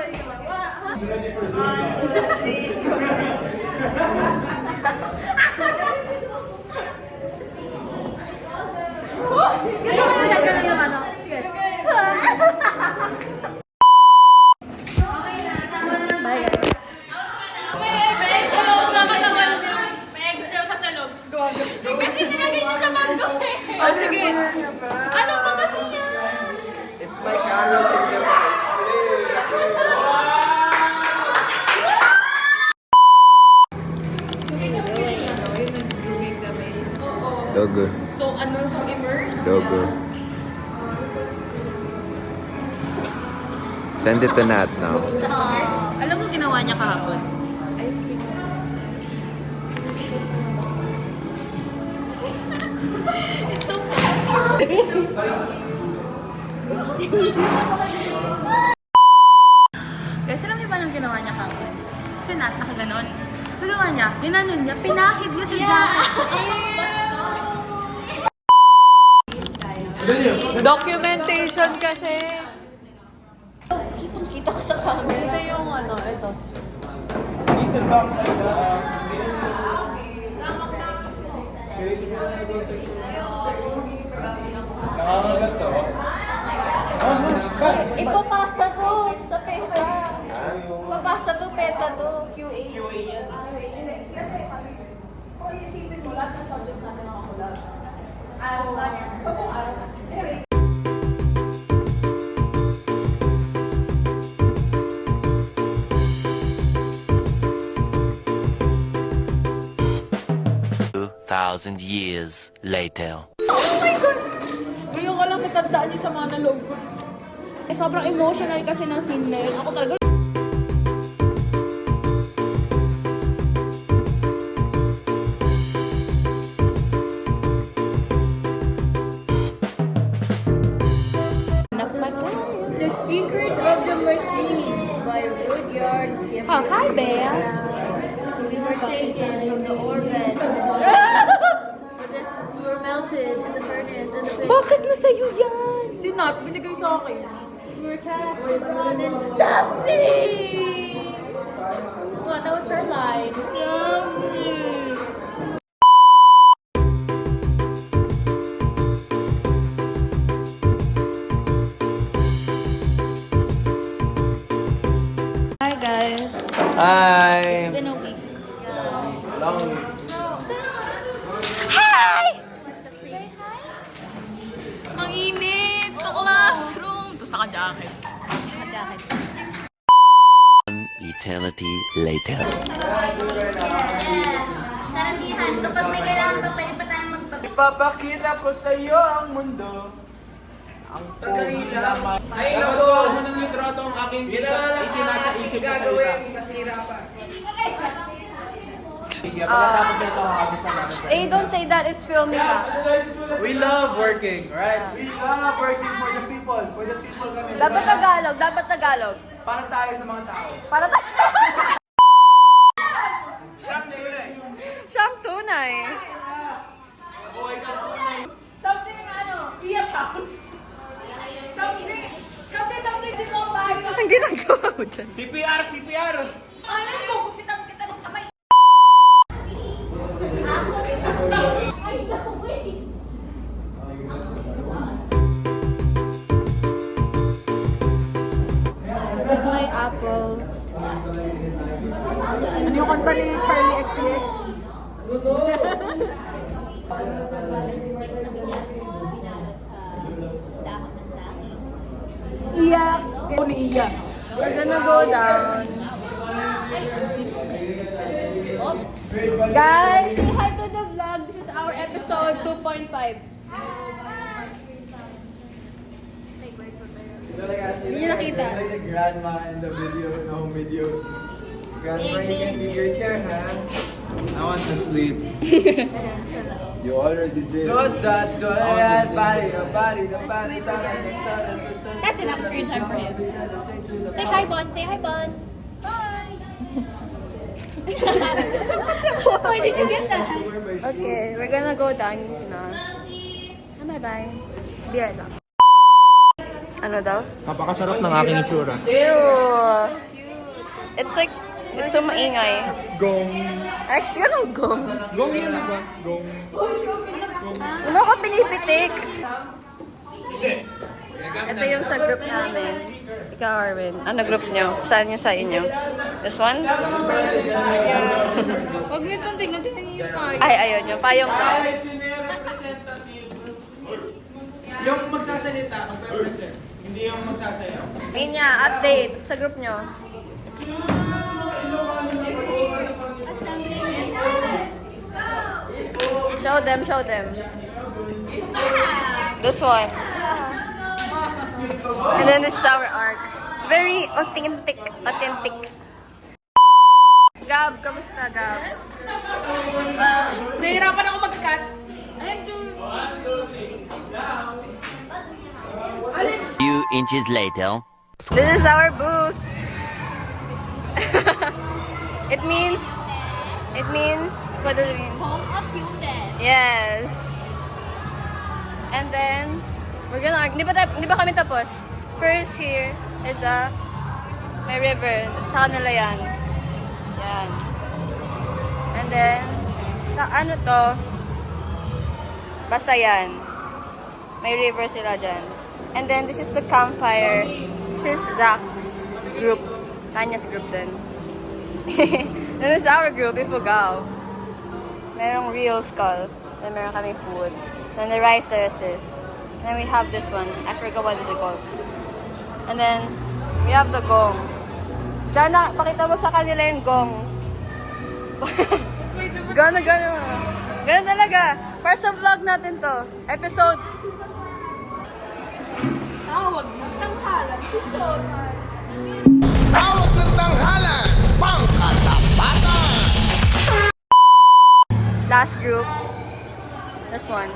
Gusto mo yung gano'n yung ano? Bye guys. May eggshell naman naman. May eggshell sa salog. Kasi nilagay niyo sa mango eh. Oh, sige. Ano pa kasi yan? It's my carrot in the rice. Dogo. So, ano sa immerse? Dogo. Send it to Nat now. Alam mo ginawa niya kahapon? Ay, sige. It's so Guys, alam niyo ba anong ginawa niya kahapon? Si Nat, nakaganon. Ang ginawa niya, yun niya, pinahid niya sa jacket. Documentation kasi. Kitang-kita ko sa camera. Ito yung ano, ito. Dito lang. Nakakagat to. Ipapasa to sa PETA. Papasa to, PETA to, QA. Kasi, kung isipin mo, lahat ng subjects natin nakakulab. So, kung anyway. Thousand years later. Oh my God! Ngayon ko lang natandaan yung sa mga nalog ko. Eh, sobrang emotional kasi ng scene na yun. Ako talaga. The Secrets of the Machines by Rudyard Kipling. Oh, hi, Bea. We were taken from the orbit. We were melted in the furnace and the pit. Bakit na sa'yo yan? Si Nat, binigay sa akin. We were cast upon in Daphne! What? That was her line. Daphne! Hi, guys. Hi! It's been a week. Long week. Ang init! Sa classroom! Tapos naka-jacket. One eternity later. Naramihan, kapag may kailangan pa, pwede pa tayong magpapit. Ipapakita ko sa iyo ang mundo. Ang pogi naman. Ay, nakuha mo ng litrato ang aking isinasa isip na salita. Don't say that. It's filming na. We love working, right? We love working for the people. For the people kami. Dapat Tagalog. Dapat Tagalog. Para tayo sa mga tao. Para tayo. Siyang tunay. Something Iya's house. Something si Kopa. Ang ginagawa mo dyan? CPR! CPR! Alam ko, gupitan kita ng kamay. Look at my apple. Ano yung kanta ni Charlie XCX? Iyak. Ako ni Iyak. We're gonna go down. Guys, say hi to the vlog. This is our episode 2.5. Hindi niyo nakita. Like the grandma in the video, no videos. Grandma, you can leave your chair, huh? I want to sleep. You already did. That's enough screen time for him. Say hi, Bon. Say hi, Bon. Bye. Why did you get that? Okay, we're gonna go down na. Bye-bye. Be right back. Ano daw? Napakasarap ng aking itsura. Ew! It's like, it's so maingay. Gong. Ex, ganun gong. Gong yan ba? Gong. Ano ka pinipitik? Ito yung sa group namin. Ikaw, Arvin. Ano group nyo? Saan yung sa inyo? This one? Huwag niyo itong tingnan niyo yung payo. Ay, ayun. Yung payong daw. Sino yung representative? Yung magsasalita, magpe-present. Hindi yung magsasayaw. Yun niya, update sa group nyo. Show them, show them. This one. And then this is our arc. Very authentic, authentic. Gab, kamusta Gab? Nahihirapan ako mag-cut. Ayun, dude. Few inches later. This is our booth. it means, what does it mean? Home of cuteness. Yes. And then, we're gonna, di ba kami tapos? First here is may river. Sa kanila yan. Yan. And then, sa ano to? Basta yan. May river sila dyan. And then, this is the campfire. This is Zach's group. Tanya's group din. This is our group, Ifugao. Merong real skull. Then meron kami food. Then the rice terraces. Then we have this one. I forgot what is it called. And then, we have the gong. Diyan na, pakita mo sa kanila yung gong. Gano'n. Gano'n talaga. Para sa vlog natin to. Episode. Tawag ng tanghalan si Shona. Tawag ng tanghalan, pangkatapatan! Last group. This one.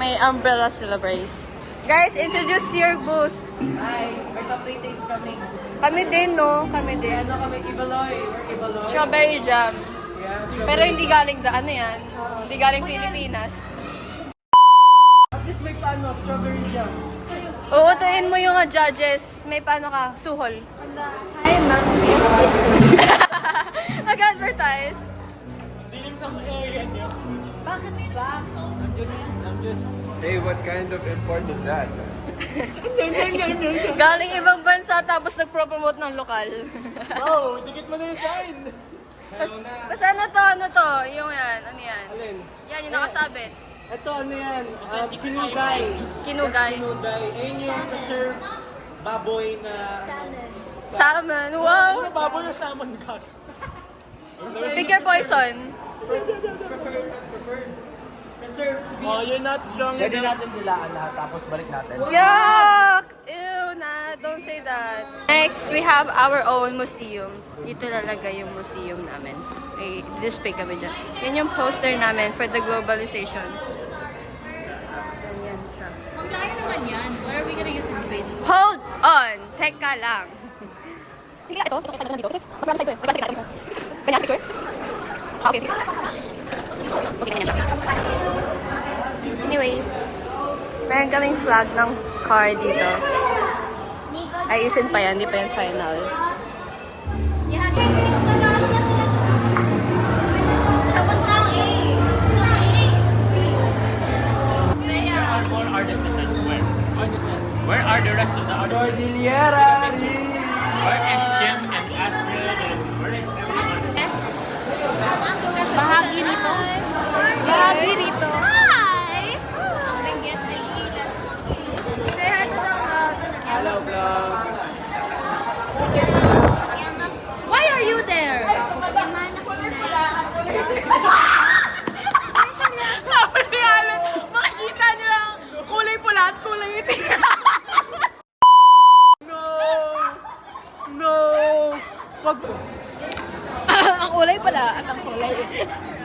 May umbrella sila, brace. Guys, introduce your booth. Hi, may pa-free taste kami. Kami din, no? Kami din. Ano kami, Ibaloy. We're Ibaloy. Strawberry jam. Yeah, strawberry. Pero hindi galing ano yan? Hindi galing Pilipinas. At least may paano, strawberry jam. Uutuin mo yung judges. May paano ka? Suhol. Hi, ma'am. Nag-advertise. Dilim ng area niyo. Bakit ba? I'm just... Hey, what kind of import is that? Galing ibang bansa tapos nagpro-promote ng lokal. Oh, dikit mo na yung sign. Basta ano to? Yung yan. Ano yan? Alin? Yan, yung nakasabit. Ito, ano yan? Kinugay. Kinugay. Kinugay. Ayun yung preserved baboy na... Salmon. Wow! Ano baboy o salmon ka? Pick your poison. Preserved. Oh, you're not strong Pwede enough. natin dilaan lahat tapos balik natin. Yuck! Ew, don't say that. Next, we have our own museum. Dito talaga yung museum namin. May display kami dyan. Yan yung poster namin for the globalization. Ganyan siya. Magkano naman yan? Where are we gonna use this space for? Hold on! Teka lang. Hindi ka ito. Ito kasi dito. Kasi mas marami sa ito eh. May plastic natin. Ganyan, picture? Ah, okay, sige. Okay, ganyan siya. Anyways, meron kaming flag ng car dito. Ayusin pa yan, hindi pa yan final. Tapos na ang A. There are more artists where? Where are the rest of the artists? Cordillera! Where is Kim and Astrid? Where is everyone? Bahagi rito. Bahagi rito. Hi! Say hi to the vlog. Hello, vlog! Why are you there? Sabi ni Alan, makikita niyo lang kulay pula at kulay itim. No! Wag... Ang kulay pala at ang kulay itim.